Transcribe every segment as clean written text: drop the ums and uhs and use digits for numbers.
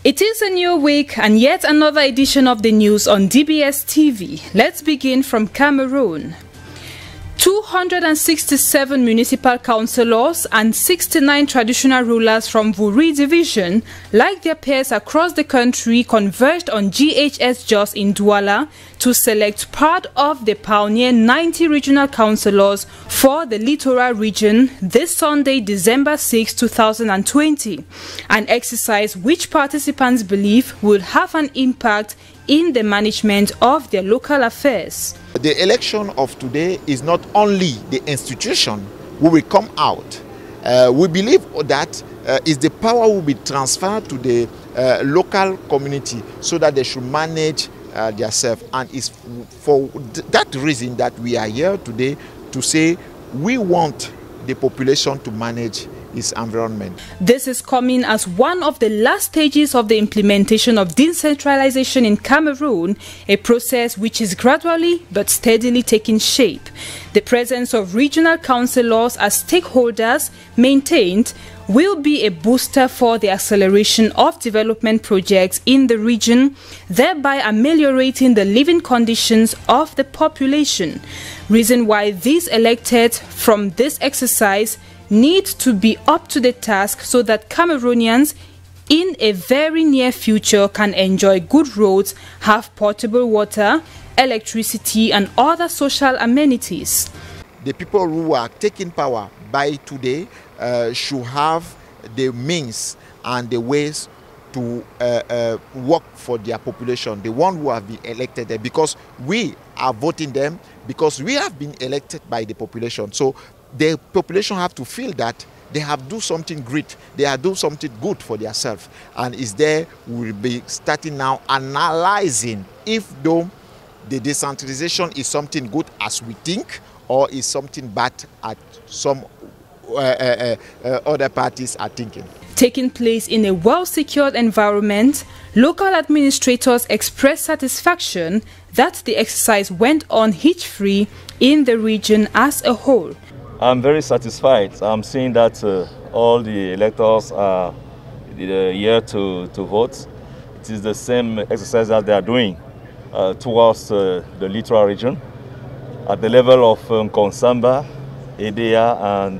It is a new week and yet another edition of the news on DBS TV. Let's begin from Cameroon. 267 municipal councillors and 69 traditional rulers from Vuri division, like their peers across the country, converged on GHS Jos in Douala to select part of the pioneer 90 regional councillors for the Littoral region this Sunday, December 6, 2020, an exercise which participants believe will have an impact in the management of their local affairs. The election of today is not only the institution who will come out. We believe that is the power will be transferred to the local community so that they should manage themselves. And it's for that reason that we are here today to say we want the population to manage its environment. This is coming as one of the last stages of the implementation of decentralization in Cameroon, a process which is gradually but steadily taking shape. The presence of regional councillors as stakeholders maintained will be a booster for the acceleration of development projects in the region, thereby ameliorating the living conditions of the population. Reason why these elected from this exercise need to be up to the task so that Cameroonians in a very near future can enjoy good roads, have potable water, electricity and other social amenities. The people who are taking power by today should have the means and the ways to work for their population, the one who have been elected there, because we are voting them, because we have been elected by the population. So the population have to feel that they have do something great, they have do something good for themselves. And is there, we will be starting now analyzing if though the decentralization is something good as we think, or is something bad at some other parties are thinking. Taking place in a well-secured environment, local administrators expressed satisfaction that the exercise went on hitch-free in the region as a whole. I'm very satisfied. I'm seeing that all the electors are here to vote. It is the same exercise that they are doing towards the Littoral region. At the level of Konsamba, Edea and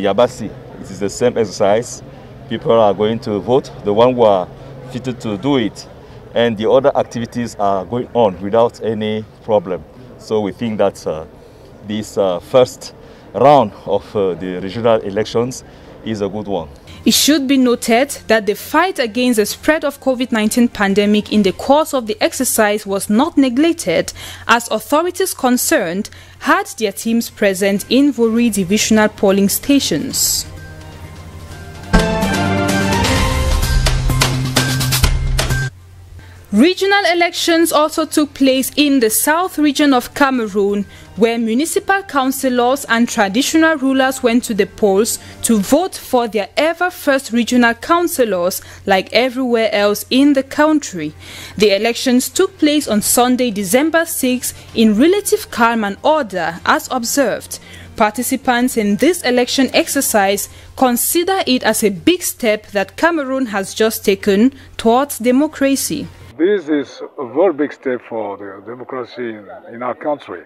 Yabasi, it is the same exercise. People are going to vote, the one who are fitted to do it. And the other activities are going on without any problem. So we think that this first round of the regional elections is a good one. It should be noted that the fight against the spread of COVID-19 pandemic in the course of the exercise was not neglected, as authorities concerned had their teams present in Vuri divisional polling stations. Regional elections also took place in the south region of Cameroon, where municipal councillors and traditional rulers went to the polls to vote for their ever-first regional councillors, like everywhere else in the country. The elections took place on Sunday, December 6, in relative calm and order, as observed. Participants in this election exercise consider it as a big step that Cameroon has just taken towards democracy. This is a very big step for the democracy in our country.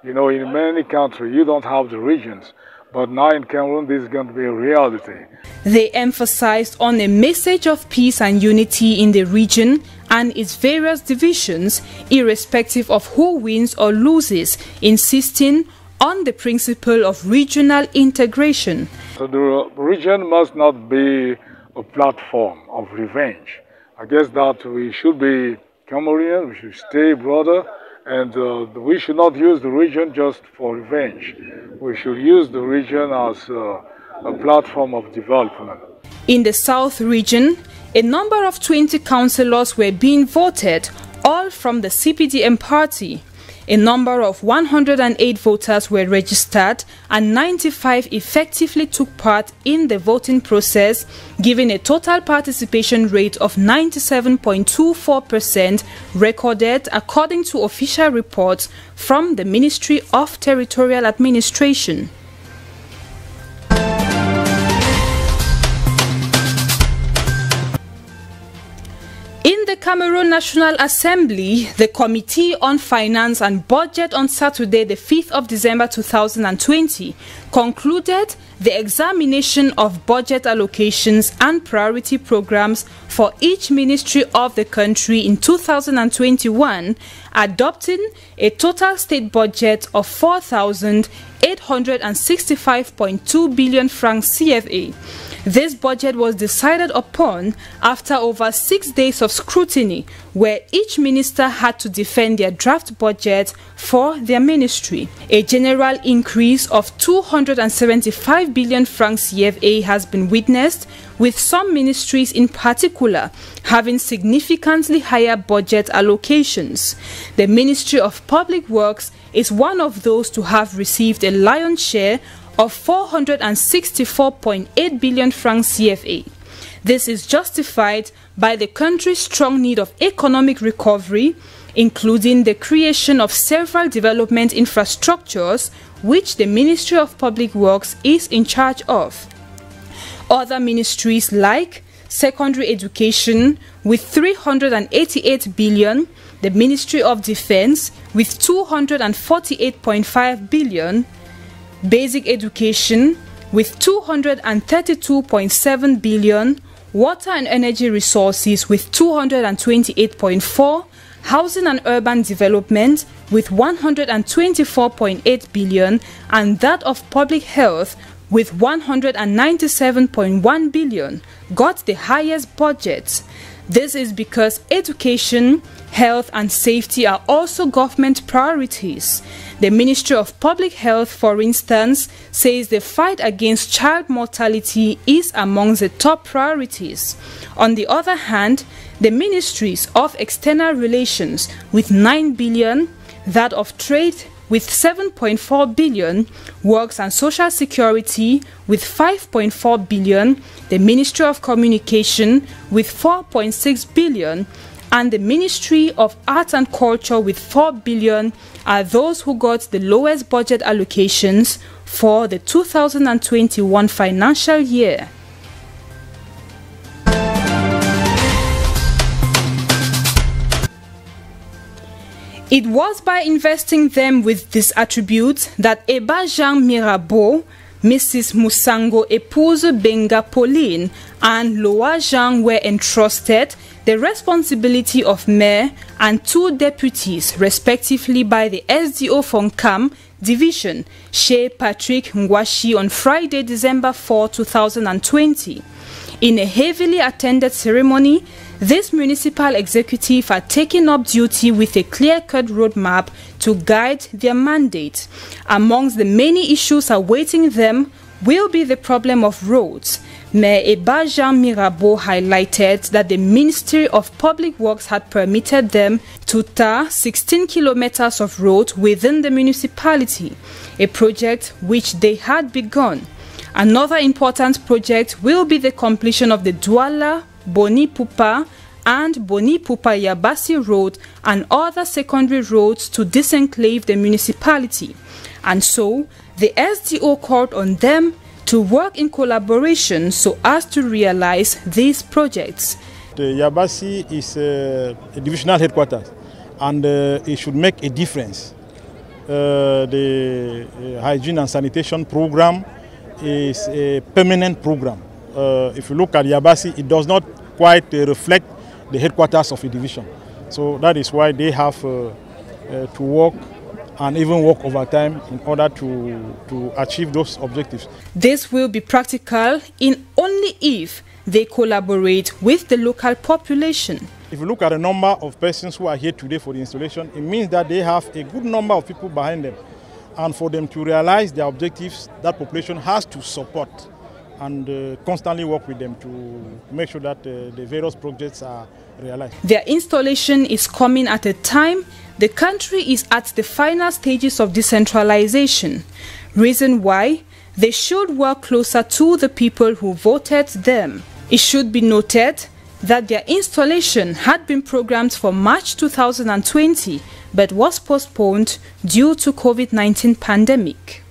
You know, in many countries, you don't have the regions, but now in Cameroon, this is going to be a reality. They emphasized on a message of peace and unity in the region and its various divisions, irrespective of who wins or loses, insisting on the principle of regional integration. So the region must not be a platform of revenge. I guess that we should be Cameroonian, we should stay brother, and we should not use the region just for revenge. We should use the region as a platform of development. In the South region, a number of 20 councillors were being voted, all from the CPDM party. A number of 108 voters were registered and 95 effectively took part in the voting process, giving a total participation rate of 97.24% recorded according to official reports from the Ministry of Territorial Administration. In the Cameroon National Assembly, the Committee on Finance and Budget on Saturday, the 5th of December 2020, concluded the examination of budget allocations and priority programs for each ministry of the country in 2021, adopting a total state budget of 4,865.2 billion francs CFA. This budget was decided upon after over 6 days of scrutiny, where each minister had to defend their draft budget for their ministry. A general increase of 275 billion francs CFA has been witnessed, with some ministries in particular having significantly higher budget allocations. The Ministry of Public Works is one of those to have received a lion's share of 464.8 billion francs CFA. This is justified by the country's strong need of economic recovery, including the creation of several development infrastructures, which the Ministry of Public Works is in charge of. Other ministries like secondary education with 388 billion, the Ministry of Defense with 248.5 billion, basic education with 232.7 billion, water and energy resources with 228.4, housing and urban development with 124.8 billion, and that of public health with 197.1 billion got the highest budget. This is because education, health and safety are also government priorities. The Ministry of Public Health, for instance, says the fight against child mortality is among the top priorities. On the other hand, the ministries of external relations with 9 billion, that of trade with 7.4 billion, works and social security with 5.4 billion, the Ministry of Communication with 4.6 billion, and the Ministry of Arts and Culture with 4 billion are those who got the lowest budget allocations for the 2021 financial year. It was by investing them with these attributes that Eba Jean Mirabeau, Mrs. Musango épouse Benga Pauline, and Loa Jean were entrusted the responsibility of mayor and 2 deputies, respectively, by the SDO Foncam Division, Chez Patrick Ngwashi, on Friday, December 4, 2020. In a heavily attended ceremony, this municipal executive are taking up duty with a clear-cut roadmap to guide their mandate. Amongst the many issues awaiting them will be the problem of roads. Mayor Eba Jean Mirabeau highlighted that the Ministry of Public Works had permitted them to tar 16 kilometers of road within the municipality, a project which they had begun. Another important project will be the completion of the Douala, Boni Pupa and Boni Pupa Yabasi Road and other secondary roads to disenclave the municipality. And so, the SDO called on them to work in collaboration so as to realize these projects. The Yabasi is a divisional headquarters, and it should make a difference. The hygiene and sanitation program is a permanent program. If you look at Yabasi, it does not quite reflect the headquarters of a division. So that is why they have to work and even work overtime in order to achieve those objectives. This will be practical in only if they collaborate with the local population. If you look at the number of persons who are here today for the installation, it means that they have a good number of people behind them. And for them to realize their objectives, that population has to support and constantly work with them to make sure that the various projects are realized. Their installation is coming at a time the country is at the final stages of decentralization. Reason why? They should work closer to the people who voted them. It should be noted that their installation had been programmed for March 2020 but was postponed due to COVID-19 pandemic.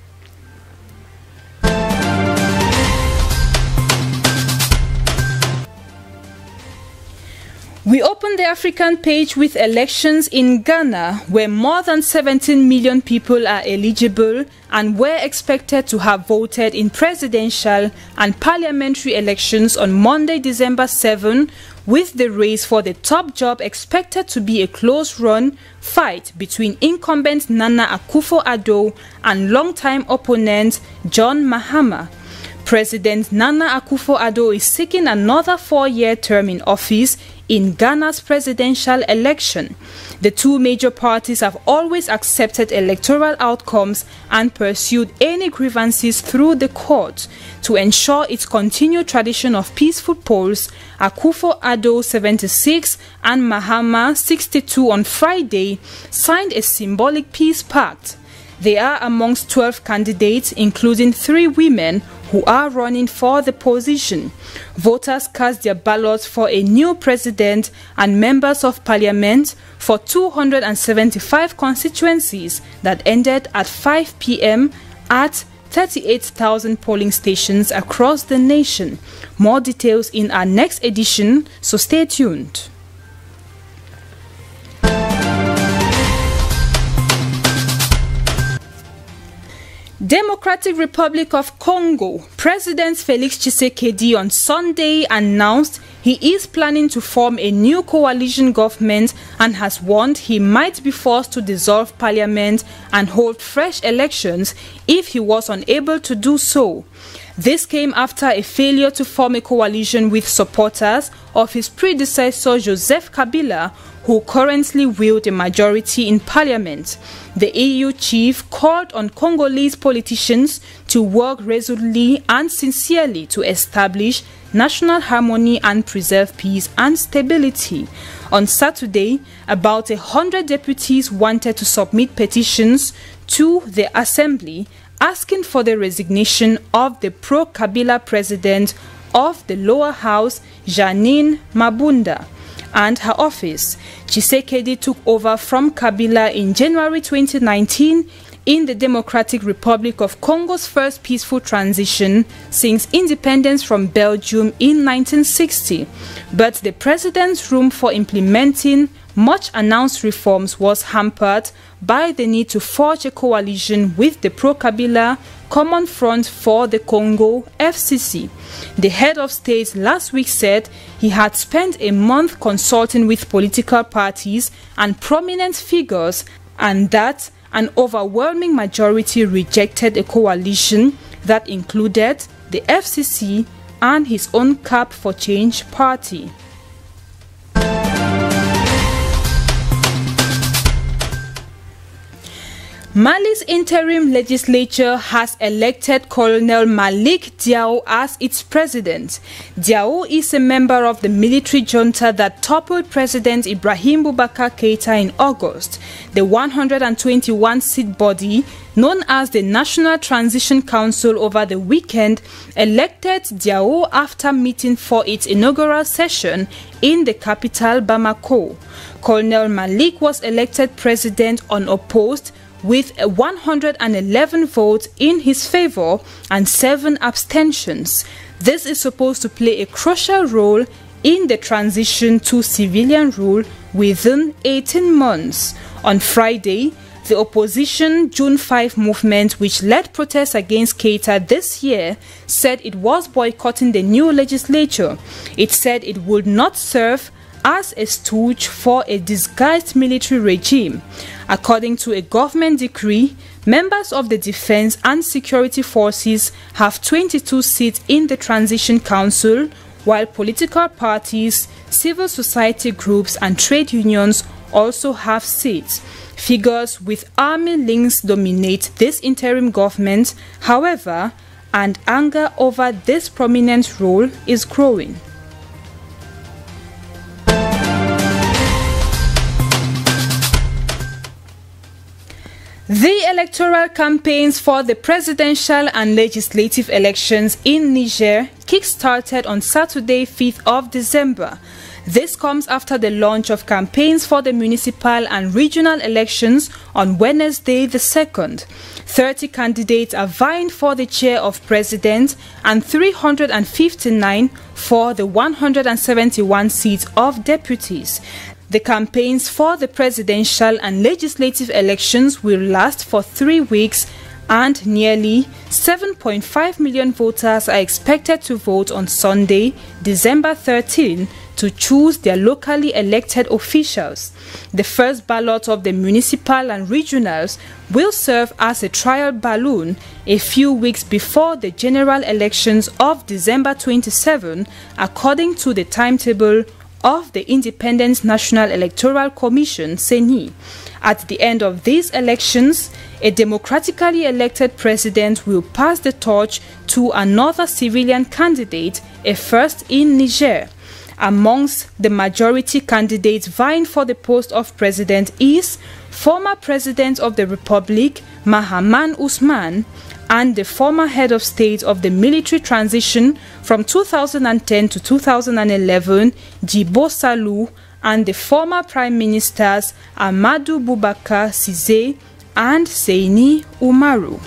We open the African page with elections in Ghana, where more than 17 million people are eligible and were expected to have voted in presidential and parliamentary elections on Monday, December 7, with the race for the top job expected to be a close-run fight between incumbent Nana Akufo-Addo and longtime opponent John Mahama. President Nana Akufo-Addo is seeking another 4-year term in office in Ghana's presidential election. The two major parties have always accepted electoral outcomes and pursued any grievances through the court. To ensure its continued tradition of peaceful polls, Akufo-Addo, 76, and Mahama, 62, on Friday signed a symbolic peace pact. They are amongst 12 candidates, including 3 women, who are running for the position. Voters cast their ballots for a new president and members of parliament for 275 constituencies that ended at 5 p.m. at 38,000 polling stations across the nation. More details in our next edition, so stay tuned. Democratic Republic of Congo. President Felix Tshisekedi on Sunday announced he is planning to form a new coalition government and has warned he might be forced to dissolve parliament and hold fresh elections if he was unable to do so. This came after a failure to form a coalition with supporters of his predecessor Joseph Kabila, who currently wield a majority in parliament. The EU chief called on Congolese politicians to work resolutely and sincerely to establish national harmony and preserve peace and stability. On Saturday, about 100 deputies wanted to submit petitions to the assembly asking for the resignation of the pro-Kabila president of the lower house, Janine Mabunda, and her office. Tshisekedi took over from Kabila in January 2019 in the Democratic Republic of Congo's first peaceful transition since independence from Belgium in 1960. But the president's room for implementing much-announced reforms was hampered by the need to forge a coalition with the pro-Kabila Common Front for the Congo, FCC. The head of state last week said he had spent a month consulting with political parties and prominent figures, and that an overwhelming majority rejected a coalition that included the FCC and his own Cap for Change party. Mali's interim legislature has elected Colonel Malik Diao as its president. Diao is a member of the military junta that toppled President Ibrahim Boubacar Keïta in August. The 121-seat body, known as the National Transition Council, over the weekend elected Diao after meeting for its inaugural session in the capital, Bamako. Colonel Malik was elected president unopposed, with 111 votes in his favor and 7 abstentions. This is supposed to play a crucial role in the transition to civilian rule within 18 months. On Friday, the opposition June 5 movement, which led protests against Keïta this year, said it was boycotting the new legislature. It said it would not serve as a stooge for a disguised military regime. According to a government decree, members of the defense and security forces have 22 seats in the Transition Council, while political parties, civil society groups and trade unions also have seats. Figures with army links dominate this interim government, however, and anger over this prominent role is growing. The electoral campaigns for the presidential and legislative elections in Niger kick-started on Saturday, 5th of December. This comes after the launch of campaigns for the municipal and regional elections on Wednesday the 2nd. 30 candidates are vying for the chair of president and 359 for the 171 seats of deputies. The campaigns for the presidential and legislative elections will last for 3 weeks, and nearly 7.5 million voters are expected to vote on Sunday, December 13, to choose their locally elected officials. The first ballot of the municipal and regionals will serve as a trial balloon a few weeks before the general elections of December 27, according to the timetable of the Independent National Electoral Commission, CENI. At the end of these elections, a democratically elected president will pass the torch to another civilian candidate, a first in Niger. Amongst the majority candidates vying for the post of president is former President of the Republic, Mahaman Usman, and the former head of state of the military transition from 2010 to 2011, Jibo Salou, and the former Prime Ministers Amadou Boubacar Cissé and Seini Umaru.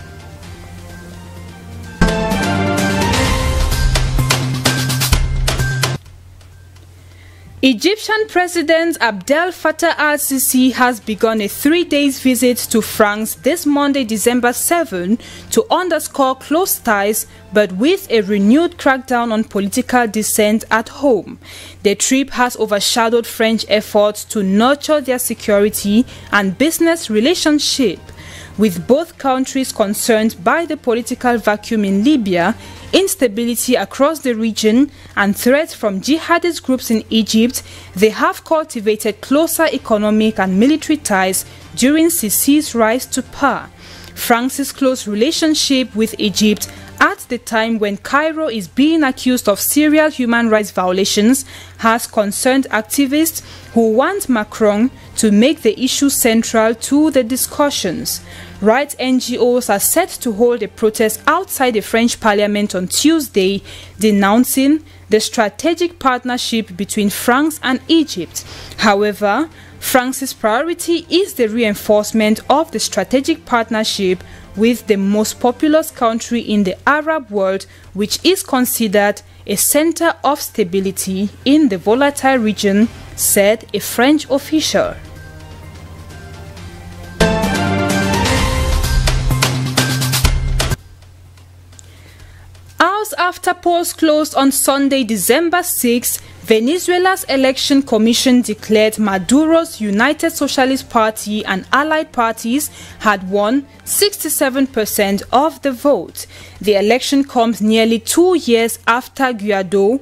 Egyptian President Abdel Fattah al-Sisi has begun a 3-day visit to France this Monday, December 7, to underscore close ties, but with a renewed crackdown on political dissent at home. The trip has overshadowed French efforts to nurture their security and business relationship. With both countries concerned by the political vacuum in Libya, instability across the region, and threats from jihadist groups in Egypt, they have cultivated closer economic and military ties during Sisi's rise to power. France's close relationship with Egypt at the time when Cairo is being accused of serial human rights violations has concerned activists who want Macron to make the issue central to the discussions. Rights NGOs are set to hold a protest outside the French Parliament on Tuesday, denouncing the strategic partnership between France and Egypt. However, France's priority is the reinforcement of the strategic partnership with the most populous country in the Arab world, which is considered a center of stability in the volatile region, said a French official. Hours after polls closed on Sunday, December 6, Venezuela's Election Commission declared Maduro's United Socialist Party and allied parties had won 67% of the vote. The election comes nearly 2 years after Guaido,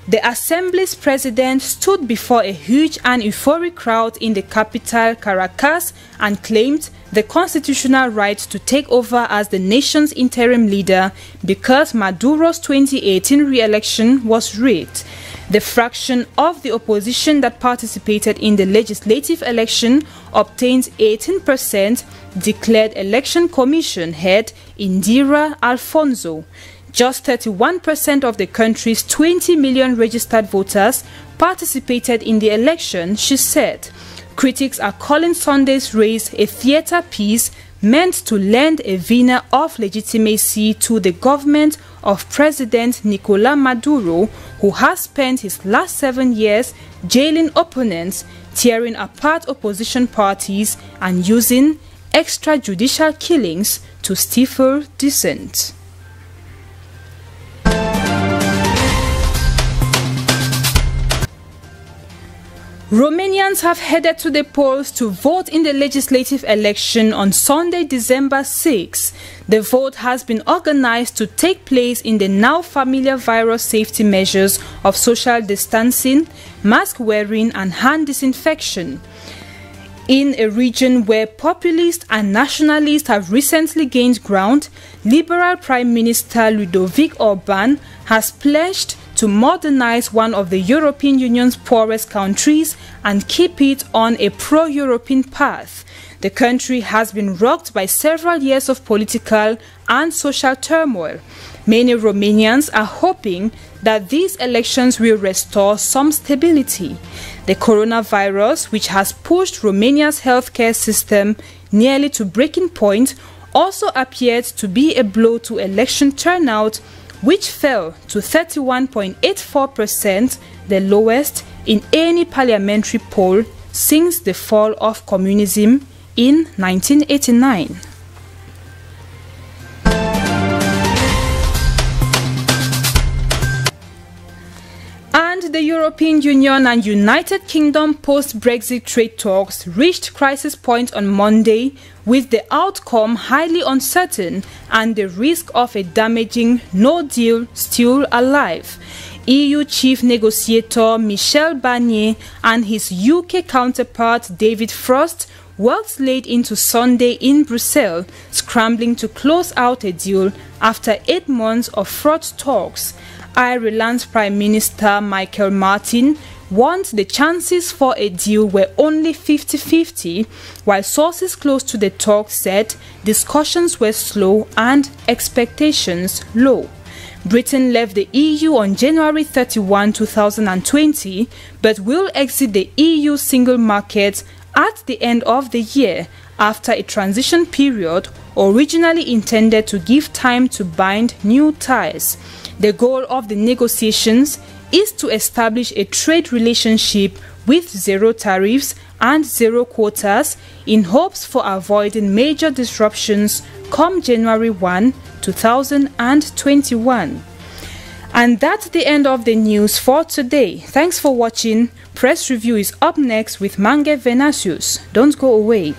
the Assembly's president, stood before a huge and euphoric crowd in the capital, Caracas, and claimed the constitutional right to take over as the nation's interim leader because Maduro's 2018 re-election was rigged. The fraction of the opposition that participated in the legislative election obtained 18%, declared Election Commission head Indira Alfonso. Just 31% of the country's 20 million registered voters participated in the election, she said. Critics are calling Sunday's race a theater piece meant to lend a veneer of legitimacy to the government of President Nicolás Maduro, who has spent his last 7 years jailing opponents, tearing apart opposition parties, and using extrajudicial killings to stifle dissent. Romanians have headed to the polls to vote in the legislative election on Sunday, December 6. The vote has been organized to take place in the now familiar virus safety measures of social distancing, mask wearing, and hand disinfection. In a region where populists and nationalists have recently gained ground, Liberal Prime Minister Ludovic Orban has pledged to modernize one of the European Union's poorest countries and keep it on a pro-European path. The country has been rocked by several years of political and social turmoil. Many Romanians are hoping that these elections will restore some stability. The coronavirus, which has pushed Romania's healthcare system nearly to breaking point, also appeared to be a blow to election turnout, which fell to 31.84%, the lowest in any parliamentary poll since the fall of communism in 1989. And the European Union and United Kingdom post-Brexit trade talks reached crisis point on Monday, with the outcome highly uncertain and the risk of a damaging no deal still alive. EU chief negotiator Michel Barnier and his UK counterpart David Frost worked late into Sunday in Brussels, scrambling to close out a deal after 8 months of fraught talks. Ireland's Prime Minister Michael Martin warned the chances for a deal were only 50-50, while sources close to the talks said discussions were slow and expectations low. Britain left the EU on January 31, 2020, but will exit the EU single market at the end of the year after a transition period originally intended to give time to bind new ties. The goal of the negotiations is to establish a trade relationship with zero tariffs and zero quotas in hopes for avoiding major disruptions come January 1, 2021. And that's the end of the news for today. Thanks for watching. Press Review is up next with Mange Venasius. Don't go away.